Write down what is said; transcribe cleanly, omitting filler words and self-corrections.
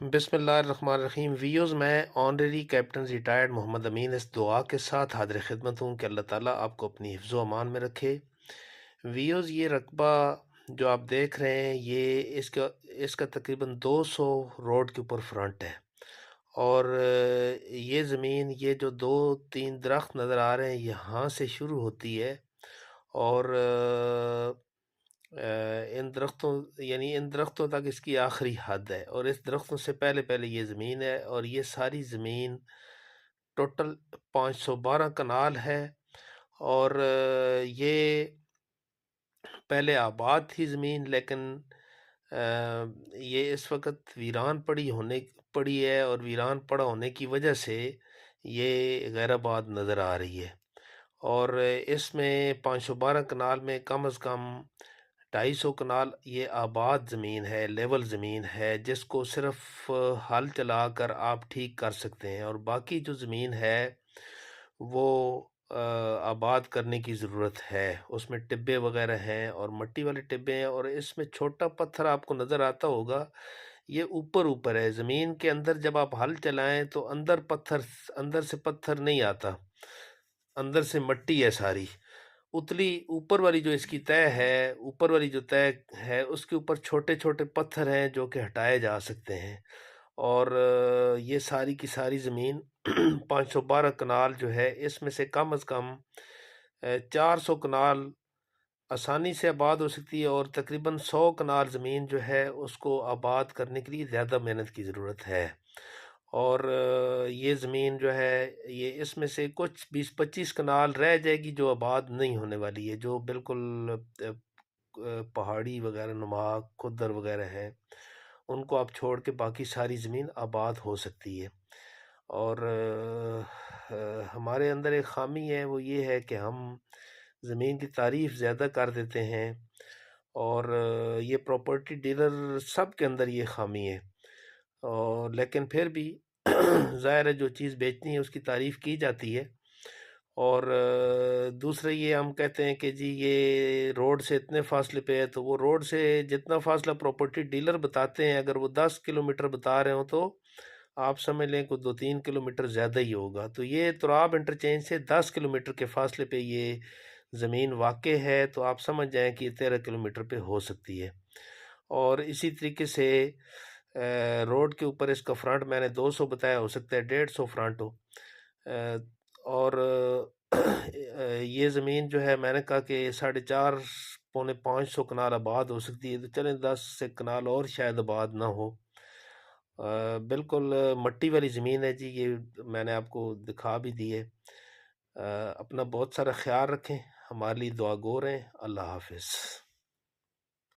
بسم اللہ الرحمن الرحیم ویوز، میں آنریری کیپٹن ریٹائرڈ محمد امین اس دعا کے ساتھ حاضر خدمت ہوں کہ اللہ تعالیٰ آپ کو اپنی حفظ و امان میں رکھے۔ ویوز، یہ رقبہ جو آپ دیکھ رہے ہیں یہ اس کا تقریباً 200 روڈ کے اوپر فرنٹ ہے، اور یہ زمین، یہ جو 2-3 درخت نظر آ رہے ہیں یہاں سے شروع ہوتی ہے، اور ان درختوں تک اس کی آخری حد ہے، اور اس درختوں سے پہلے پہلے یہ زمین ہے، اور یہ ساری زمین ٹوٹل 512 کنال ہے، اور یہ پہلے آباد تھی زمین، لیکن یہ اس وقت ویران پڑی ہے، اور ویران پڑا ہونے کی وجہ سے یہ غیر آباد نظر آ رہی ہے۔ اور اس میں 512 کنال میں کم از کم 250 کنال یہ آباد زمین ہے، لیول زمین ہے، جس کو صرف ہل چلا کر آپ ٹھیک کر سکتے ہیں، اور باقی جو زمین ہے وہ آباد کرنے کی ضرورت ہے۔ اس میں ٹبے وغیرہ ہیں، اور مٹی والے ٹبے ہیں، اور اس میں چھوٹا پتھر آپ کو نظر آتا ہوگا، یہ اوپر ہے زمین کے اندر۔ جب آپ ہل چلائیں تو اندر سے پتھر نہیں آتا، اندر سے مٹی ہے ساری۔ اتلی اوپر والی جو اس کی تہہ ہے، اوپر والی جو تہہ ہے اس کے اوپر چھوٹے چھوٹے پتھر ہیں جو کہ ہٹائے جا سکتے ہیں، اور یہ ساری کی ساری زمین 512 کنال جو ہے، اس میں سے کم از کم 400 کنال آسانی سے آباد ہو سکتی ہے، اور تقریباً 100 کنال زمین جو ہے اس کو آباد کرنے کے لیے زیادہ محنت کی ضرورت ہے۔ اور یہ زمین جو ہے، یہ اس میں سے کچھ 20-25 کنال رہ جائے گی جو آباد نہیں ہونے والی ہے، جو بالکل پہاڑی وغیرہ نما کھدر وغیرہ ہے، ان کو آپ چھوڑ کے باقی ساری زمین آباد ہو سکتی ہے۔ اور ہمارے اندر ایک خامی ہے، وہ یہ ہے کہ ہم زمین کی تعریف زیادہ کر دیتے ہیں، اور یہ پراپرٹی ڈیلر سب کے اندر یہ خامی ہے، اور لیکن پھر بھی ظاہر ہے جو چیز بیچنی ہے اس کی تعریف کی جاتی ہے۔ اور دوسرا یہ ہم کہتے ہیں کہ جی یہ روڈ سے اتنے فاصلے پہ ہے، تو وہ روڈ سے جتنا فاصلہ پراپرٹی ڈیلر بتاتے ہیں، اگر وہ 10 کلومیٹر بتا رہے ہوں تو آپ سمجھ لیں کہ 2-3 کلومیٹر زیادہ ہی ہوگا۔ تو یہ تراب انٹرچینج سے 10 کلومیٹر کے فاصلے پہ یہ زمین واقع ہے، تو آپ سمجھ جائیں کہ یہ 13 کلومیٹر پہ ہو سکتی ہے۔ اور اسی طریقے سے روڈ کے اوپر اس کا فرنٹ میں نے 200 بتایا، ہو سکتا ہے 150 فرنٹ ہو۔ اور یہ زمین جو ہے، میں نے کہا کہ 450-500 کنال آباد ہو سکتی ہے، تو چلیں 10 سے کنال اور شاید آباد نہ ہو۔ بالکل مٹی والی زمین ہے جی، یہ میں نے آپ کو دکھا بھی دی ہے۔ اپنا بہت سارا خیال رکھیں، ہمارے لیے دعا گو رہیں۔ اللہ حافظ۔